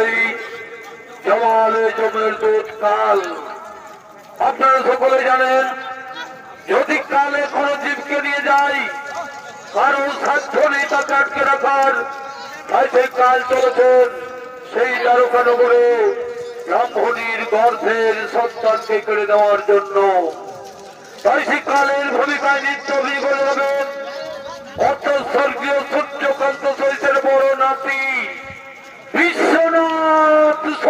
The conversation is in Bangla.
সেই জমালে জমের দুধ কাল। আপনারা সকলে জানেন, যদি কালে কোনো জীবকে নিয়ে যায়, কারো সাধ্য নেই তাকে আটকে রাখার। তাই সেই কাল চলেছেন সেই দ্বারকানগরে ব্রাহ্মণীর গর্ভের সন্তানকে কেড়ে নেওয়ার জন্য। তাই সেই কালের ভূমিকায় নিত্য বিগত হবে